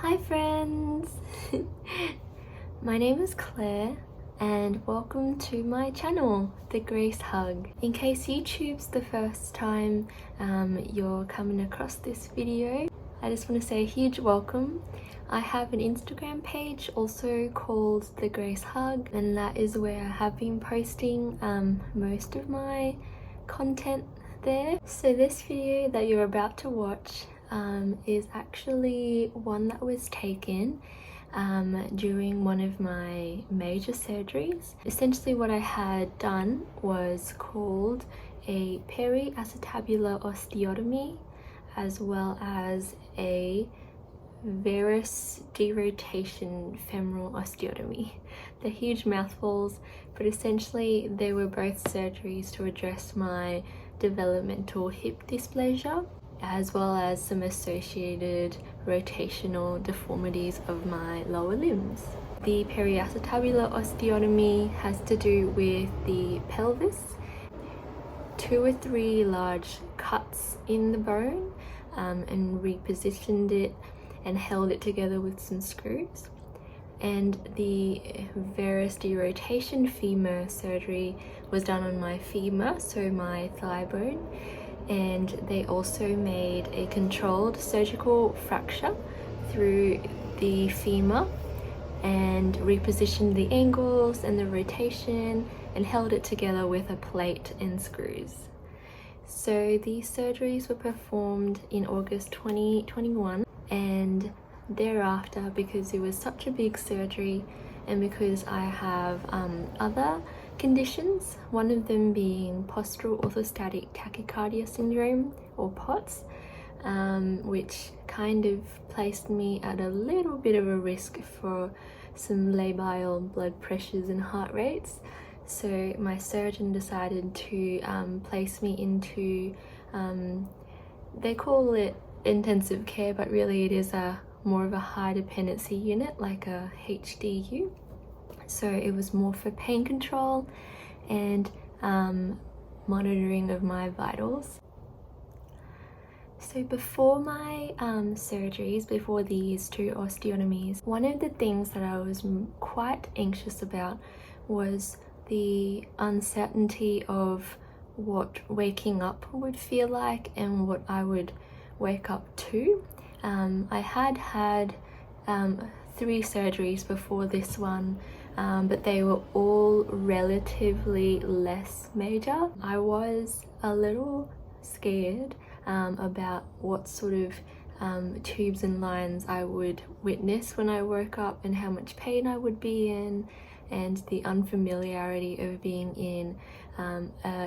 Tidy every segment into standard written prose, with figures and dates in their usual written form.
Hi friends! My name is Claire and welcome to my channel, The Grace Hug. In case YouTube's the first time you're coming across this video, I just want to say a huge welcome. I have an Instagram page also called The Grace Hug, and that is where I have been posting most of my content there. So this video that you're about to watch is actually one that was taken during one of my major surgeries. Essentially what I had done was called a periacetabular osteotomy, as well as a varus derotation femoral osteotomy. They're huge mouthfuls, but essentially they were both surgeries to address my developmental hip dysplasia, as well as some associated rotational deformities of my lower limbs. The periacetabular osteotomy has to do with the pelvis, 2 or 3 large cuts in the bone, and repositioned it and held it together with some screws. And the varus derotation femur surgery was done on my femur, so my thigh bone, and they also made a controlled surgical fracture through the femur and repositioned the angles and the rotation and held it together with a plate and screws. So these surgeries were performed in August 2021, and thereafter, because it was such a big surgery and because I have other conditions, one of them being postural orthostatic tachycardia syndrome, or POTS, which kind of placed me at a little bit of a risk for some labile blood pressures and heart rates. So my surgeon decided to place me into, they call it intensive care, but really it is more of a high dependency unit, like a HDU. So it was more for pain control and monitoring of my vitals. So before my surgeries, before these 2 osteotomies, one of the things that I was quite anxious about was the uncertainty of what waking up would feel like and what I would wake up to. I had 3 surgeries before this one, but they were all relatively less major. I was a little scared about what sort of tubes and lines I would witness when I woke up and how much pain I would be in, and the unfamiliarity of being in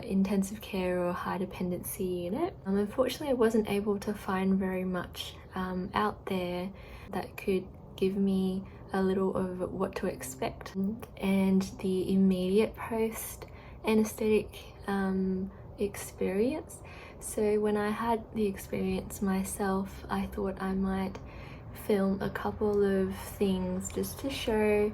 intensive care or high dependency unit. Unfortunately, I wasn't able to find very much out there that could give me a little of what to expect. And the immediate post anesthetic experience, so when I had the experience myself, I thought I might film a couple of things just to show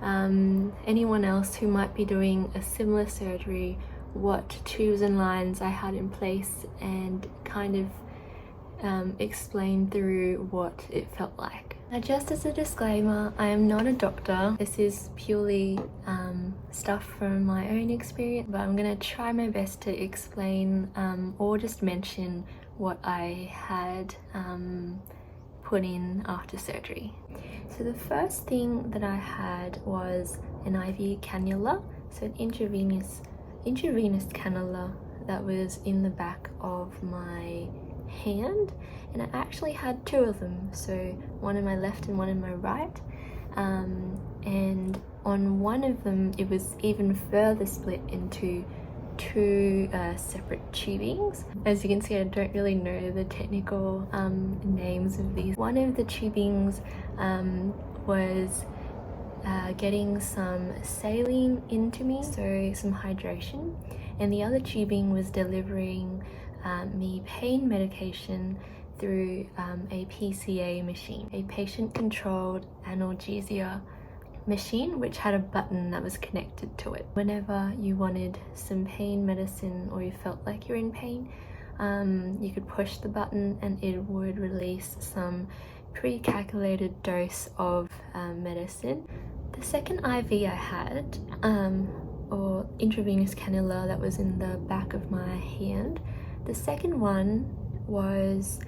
anyone else who might be doing a similar surgery what tubes and lines I had in place, and kind of explain through what it felt like. Now, just as a disclaimer, I am not a doctor. This is purely stuff from my own experience, but I'm gonna try my best to explain or just mention what I had put in after surgery. So the first thing that I had was an IV cannula, so an intravenous cannula that was in the back of my hand, and I actually had 2 of them, so one in my left and one in my right, and on one of them it was even further split into 2 separate tubings. As you can see, I don't really know the technical names of these. One of the tubings was getting some saline into me, so some hydration, and the other tubing was delivering me pain medication through a PCA machine, a patient-controlled analgesia machine, which had a button that was connected to it. Whenever you wanted some pain medicine or you felt like you're in pain, you could push the button and it would release some pre-calculated dose of medicine. The second IV I had, or intravenous cannula that was in the back of my hand, the second one was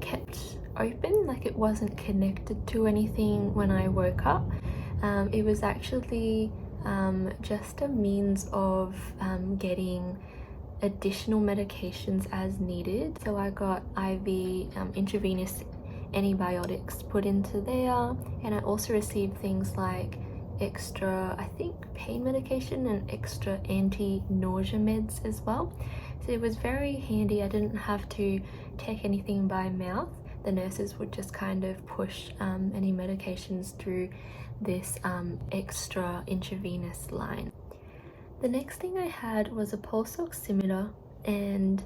kept open, like it wasn't connected to anything when I woke up. It was actually just a means of getting additional medications as needed. So I got IV intravenous antibiotics put into there, and I also received things like extra, I think, pain medication and extra anti-nausea meds as well. So it was very handy. I didn't have to take anything by mouth. The nurses would just kind of push any medications through this extra intravenous line. The next thing I had was a pulse oximeter, and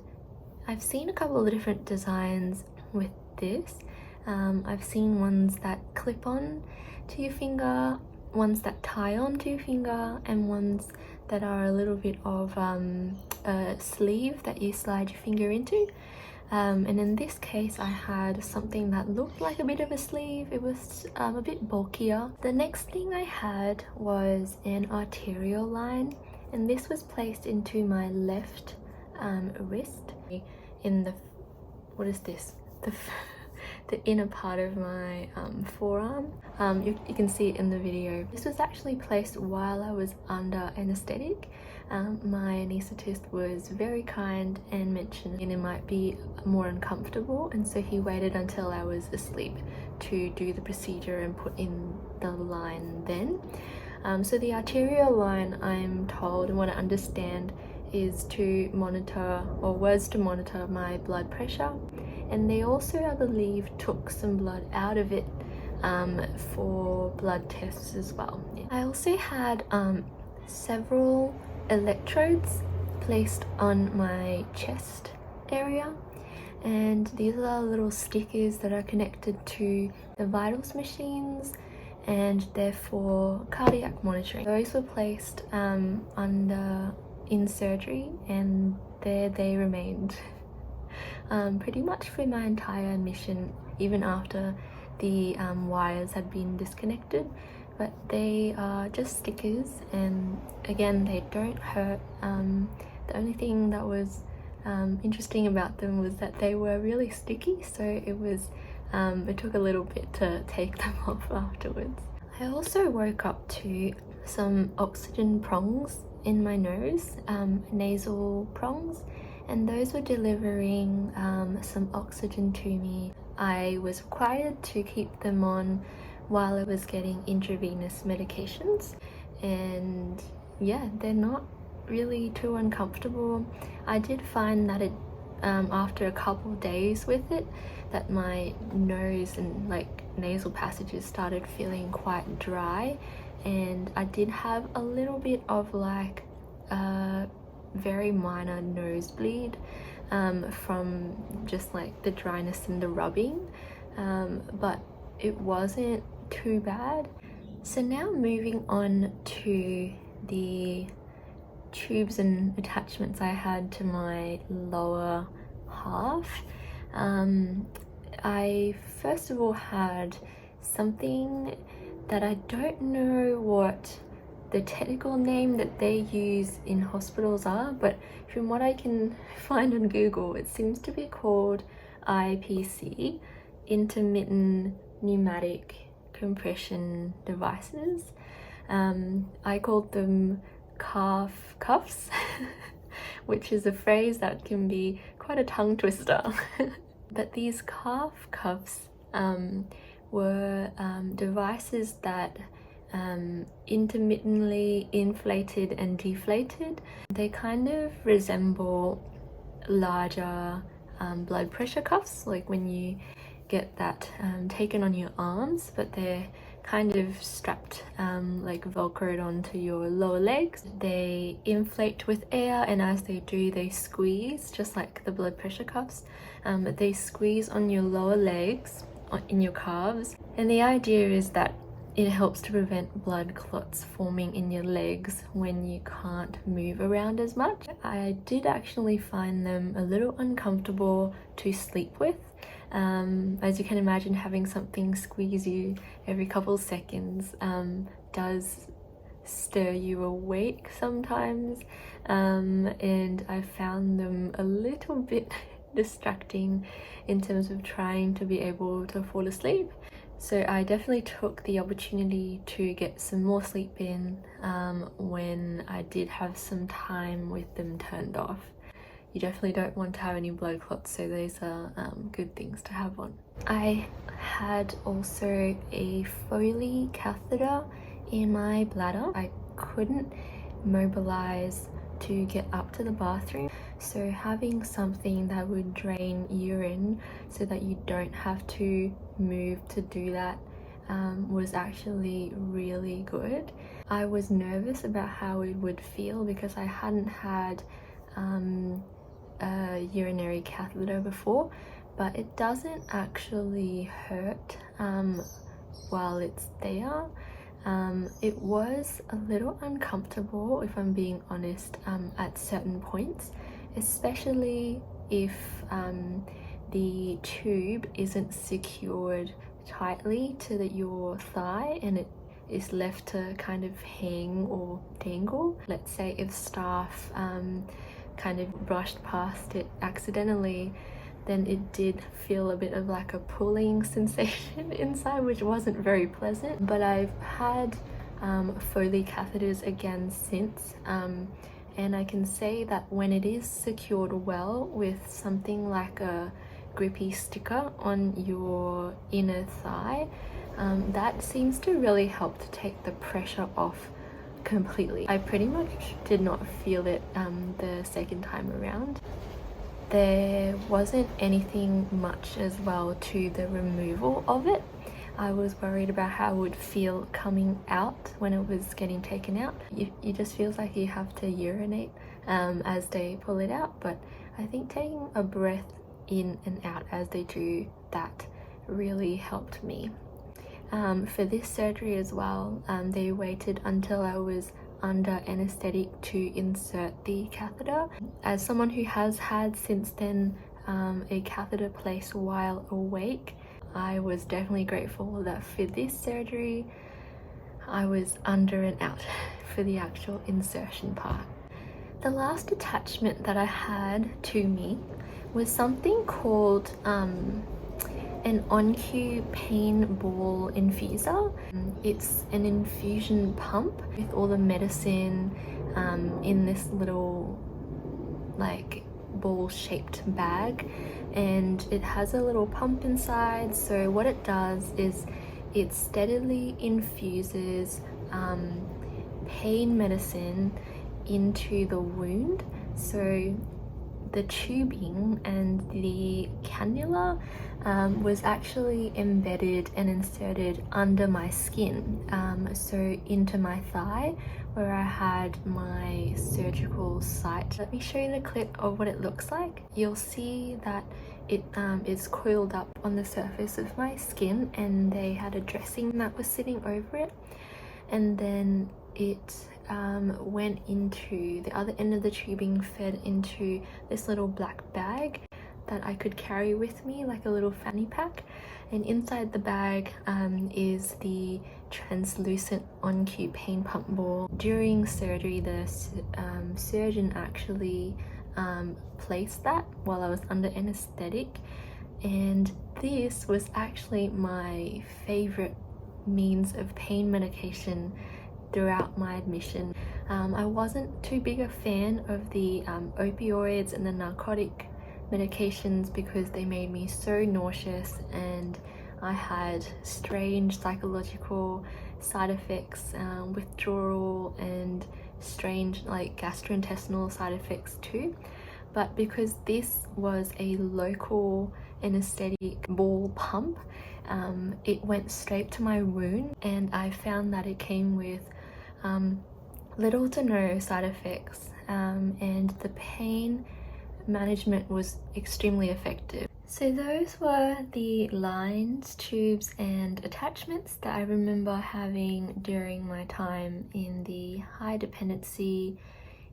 I've seen a couple of different designs with this. I've seen ones that clip on to your finger, ones that tie on to your finger, and ones that are a little bit of a sleeve that you slide your finger into. And in this case I had something that looked like a bit of a sleeve. It was a bit bulkier. The next thing I had was an arterial line, and this was placed into my left wrist in the, what is this? The inner part of my forearm. You can see it in the video. This was actually placed while I was under anesthetic. My anaesthetist was very kind and mentioned it might be more uncomfortable, and so he waited until I was asleep to do the procedure and put in the line then. So the arterial line, I'm told, and what I understand, is to monitor, or was to monitor, my blood pressure, and they also, I believe, took some blood out of it for blood tests as well. I also had several electrodes placed on my chest area, and these are little stickers that are connected to the vitals machines, and they're for cardiac monitoring. Those were placed in surgery, and there they remained pretty much for my entire mission, even after the wires had been disconnected. But they are just stickers, and again, they don't hurt. The only thing that was interesting about them was that they were really sticky, so it took a little bit to take them off afterwards. I also woke up to some oxygen prongs in my nose, nasal prongs, and those were delivering some oxygen to me. I was required to keep them on while I was getting intravenous medications, and yeah, they're not really too uncomfortable. I did find that after a couple days with it, that my nose and like nasal passages started feeling quite dry, and I did have a little bit of like a very minor nosebleed from just like the dryness and the rubbing, but it wasn't too bad. So now moving on to the tubes and attachments I had to my lower half. I first of all had something that I don't know what the technical name that they use in hospitals are, but from what I can find on Google, it seems to be called IPC, Intermittent Pneumatic Compression Devices. I called them calf cuffs, which is a phrase that can be quite a tongue twister. But these calf cuffs were devices that intermittently inflated and deflated. They kind of resemble larger blood pressure cuffs, like when you get that taken on your arms, but they're kind of strapped like velcroed onto your lower legs. They inflate with air, and as they do, they squeeze, just like the blood pressure cuffs. They squeeze on your lower legs, in your calves, and the idea is that it helps to prevent blood clots forming in your legs when you can't move around as much. I did actually find them a little uncomfortable to sleep with, As you can imagine, having something squeeze you every couple of seconds does stir you awake sometimes, and I found them a little bit distracting in terms of trying to be able to fall asleep. So I definitely took the opportunity to get some more sleep in when I did have some time with them turned off. You definitely don't want to have any blood clots, so those are good things to have on. I had also a Foley catheter in my bladder. I couldn't mobilize to get up to the bathroom, so having something that would drain urine so that you don't have to move to do that was actually really good. I was nervous about how it would feel because I hadn't had a urinary catheter before, but it doesn't actually hurt while it's there. It was a little uncomfortable, if I'm being honest, at certain points, especially if the tube isn't secured tightly to your thigh and it is left to kind of hang or dangle. Let's say if staff kind of brushed past it accidentally, then it did feel a bit of like a pulling sensation inside, which wasn't very pleasant. But I've had Foley catheters again since, and I can say that when it is secured well with something like a grippy sticker on your inner thigh, that seems to really help to take the pressure off completely. I pretty much did not feel it the second time around. There wasn't anything much as well to the removal of it. I was worried about how it would feel coming out when it was getting taken out. It just feels like you have to urinate as they pull it out, but I think taking a breath in and out as they do that really helped me. For this surgery as well, they waited until I was under anesthetic to insert the catheter. As someone who has had since then a catheter placed while awake, I was definitely grateful that for this surgery I was under and out for the actual insertion part. The last attachment that I had to me was something called an on-cue pain ball infuser. It's an infusion pump with all the medicine in this little like ball-shaped bag, and it has a little pump inside. So what it does is it steadily infuses pain medicine into the wound. So the tubing and the cannula was actually embedded and inserted under my skin, so into my thigh where I had my surgical site. Let me show you the clip of what it looks like. You'll see that it is coiled up on the surface of my skin, and they had a dressing that was sitting over it, and then it went into the other end of the tubing, fed into this little black bag that I could carry with me like a little fanny pack, and inside the bag is the translucent on-cue pain pump ball. During surgery, the surgeon actually placed that while I was under anesthetic, and this was actually my favorite means of pain medication throughout my admission. I wasn't too big a fan of the opioids and the narcotic medications because they made me so nauseous, and I had strange psychological side effects, withdrawal, and strange like gastrointestinal side effects too. But because this was a local anesthetic ball pump, it went straight to my wound, and I found that it came with little to no side effects, and the pain management was extremely effective. So those were the lines, tubes and attachments that I remember having during my time in the high dependency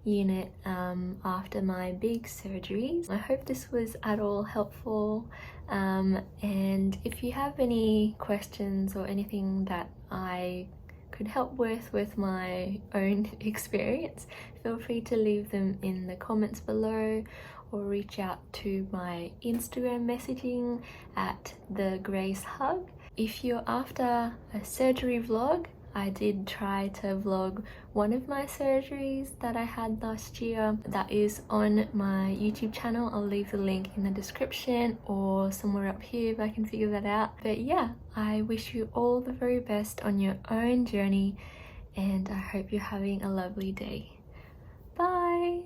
unit after my big surgeries. I hope this was at all helpful. And if you have any questions or anything that I could help with my own experience, feel free to leave them in the comments below or reach out to my Instagram messaging at the Grace Hug. If you're after a surgery vlog, I did try to vlog one of my surgeries that I had last year. That is on my YouTube channel. I'll leave the link in the description or somewhere up here if I can figure that out. But yeah, I wish you all the very best on your own journey, and I hope you're having a lovely day. Bye!